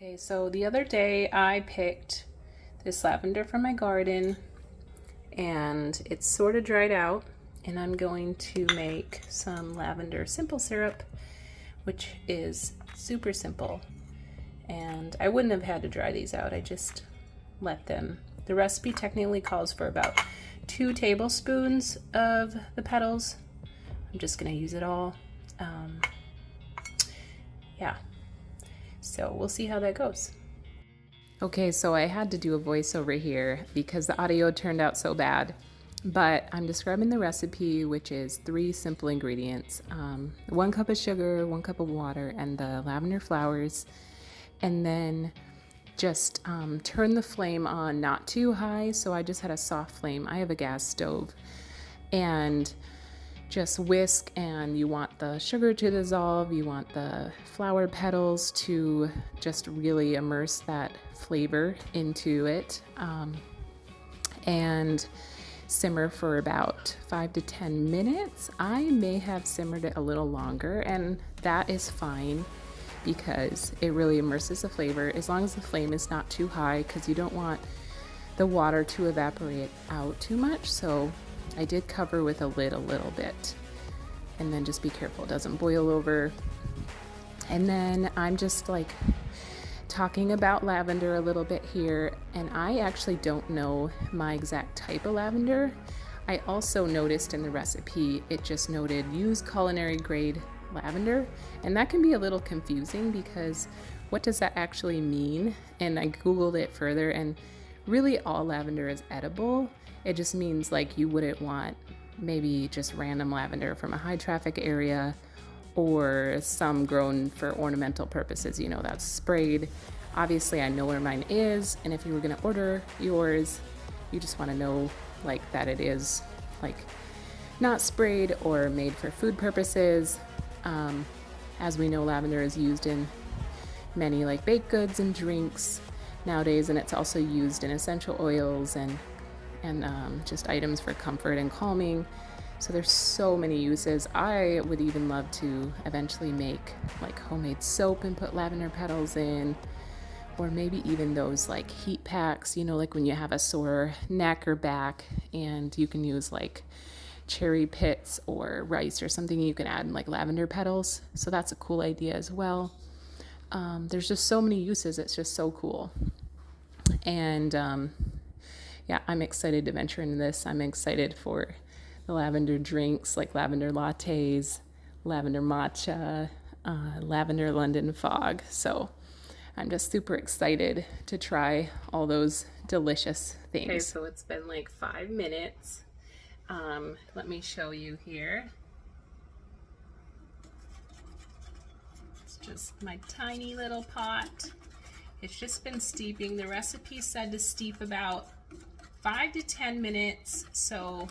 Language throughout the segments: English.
Okay, so the other day I picked this lavender from my garden and it's sort of dried out, and I'm going to make some lavender simple syrup, which is super simple. And I wouldn't have had to dry these out, I just let them. The recipe technically calls for about 2 tablespoons of the petals. I'm just gonna use it all. Yeah, so we'll see how that goes. Okay, so I had to do a voiceover here because the audio turned out so bad, but I'm describing the recipe, which is 3 simple ingredients. 1 cup of sugar, 1 cup of water, and the lavender flowers. And then just turn the flame on not too high, so I just had a soft flame. I have a gas stove. And just whisk, and you want the sugar to dissolve, you want the flower petals to just really immerse that flavor into it, and simmer for about 5 to 10 minutes. I may have simmered it a little longer, and that is fine because it really immerses the flavor as long as the flame is not too high, because you don't want the water to evaporate out too much. So I did cover with a lid a little bit, and then just be careful it doesn't boil over. And then I'm just like talking about lavender a little bit here, and I actually don't know my exact type of lavender. I also noticed in the recipe it just noted use culinary grade lavender, and that can be a little confusing because what does that actually mean? And I googled it further, and really all lavender is edible. It just means like you wouldn't want maybe just random lavender from a high traffic area or some grown for ornamental purposes, you know, that's sprayed. Obviously I know where mine is, and if you were gonna order yours, you just wanna know like that it is like not sprayed or made for food purposes. As we know, lavender is used in many like baked goods and drinks nowadays, and it's also used in essential oils and just items for comfort and calming. So there's so many uses. I would even love to eventually make like homemade soap and put lavender petals in, or maybe even those like heat packs, you know, like when you have a sore neck or back and you can use like cherry pits or rice or something, you can add like lavender petals. So that's a cool idea as well. There's just so many uses. It's just so cool. And yeah, I'm excited to venture into this. I'm excited for the lavender drinks like lavender lattes, lavender matcha, lavender London fog. So I'm just super excited to try all those delicious things. Okay, so it's been like 5 minutes. Let me show you here. It's just my tiny little pot. It's just been steeping. The recipe said to steep about 5 to 10 minutes, so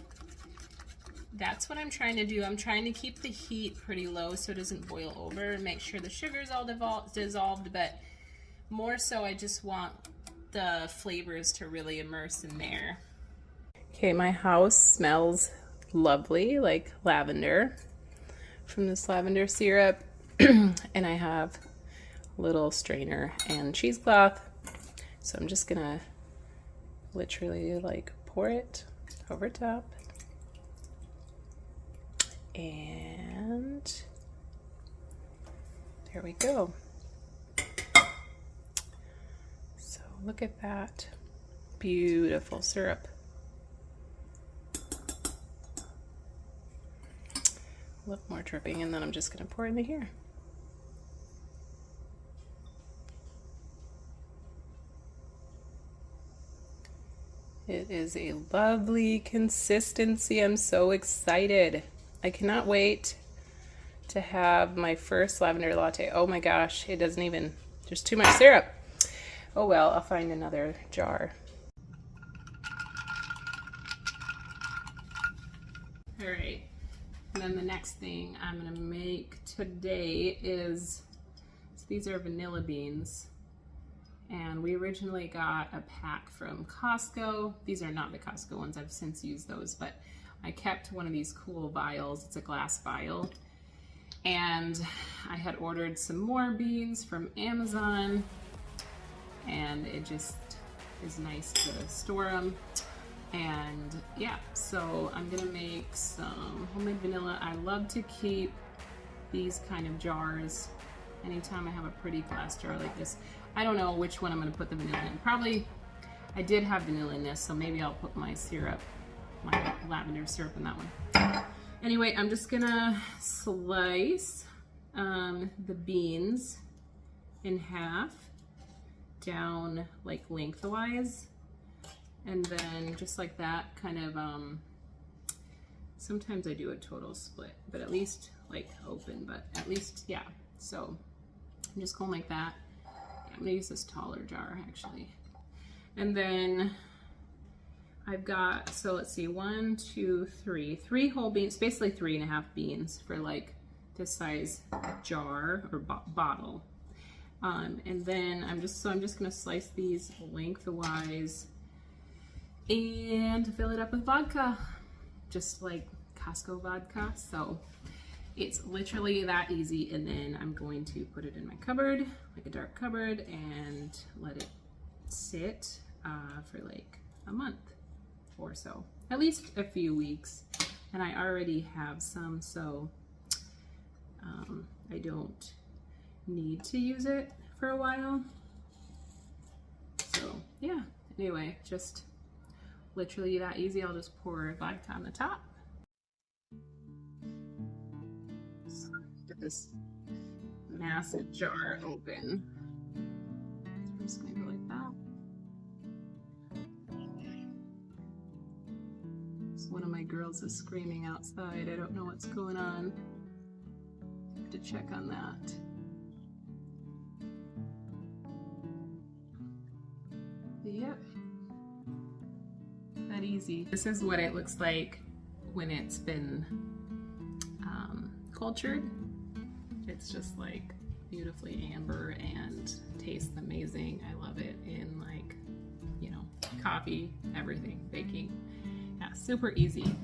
that's what I'm trying to do. I'm trying to keep the heat pretty low so it doesn't boil over and make sure the sugar's all dissolved, but more so I just want the flavors to really immerse in there. Okay, my house smells lovely, like lavender from this lavender syrup. And I have a little strainer and cheesecloth, so I'm just gonna literally like pour it over top, and there we go. So look at that beautiful syrup. A little more dripping, and then I'm just gonna pour into here. It is a lovely consistency. I'm so excited. I cannot wait to have my first lavender latte. Oh my gosh, it doesn't even, there's too much syrup. Oh well, I'll find another jar. All right, and then the next thing I'm gonna make today is, so these are vanilla beans. And we originally got a pack from Costco. These are not the Costco ones, I've since used those, but I kept one of these cool vials. It's a glass vial. And I had ordered some more beans from Amazon. and it just is nice to store them. And yeah, so I'm gonna make some homemade vanilla. I love to keep these kind of jars anytime I have a pretty glass jar like this. I don't know which one I'm gonna put the vanilla in. Probably, I did have vanilla in this, so maybe I'll put my syrup, my lavender syrup in that one. Anyway, I'm just gonna slice the beans in half down like lengthwise, and then just like that, kind of sometimes I do a total split, but at least like open, but at least, yeah. So I'm just going like that. I'm gonna use this taller jar actually. And then I've got, so let's see, 1, 2, 3, 3 whole beans, basically 3.5 beans for like this size jar or bottle. And then I'm just gonna slice these lengthwise and fill it up with vodka, just like Costco vodka. So it's literally that easy. And then I'm going to put it in my cupboard, like a dark cupboard, and let it sit for like a month or so, at least a few weeks. And I already have some, so I don't need to use it for a while. So yeah, anyway, just literally that easy. I'll just pour vodka on the top. So get this massive jar open. So I'm just gonna go like that. So one of my girls is screaming outside. I don't know what's going on. I have to check on that. Yep, that easy. This is what it looks like when it's been cultured. It's just like beautifully amber and tastes amazing. I love it in like, you know, coffee, everything, baking. Yeah, super easy.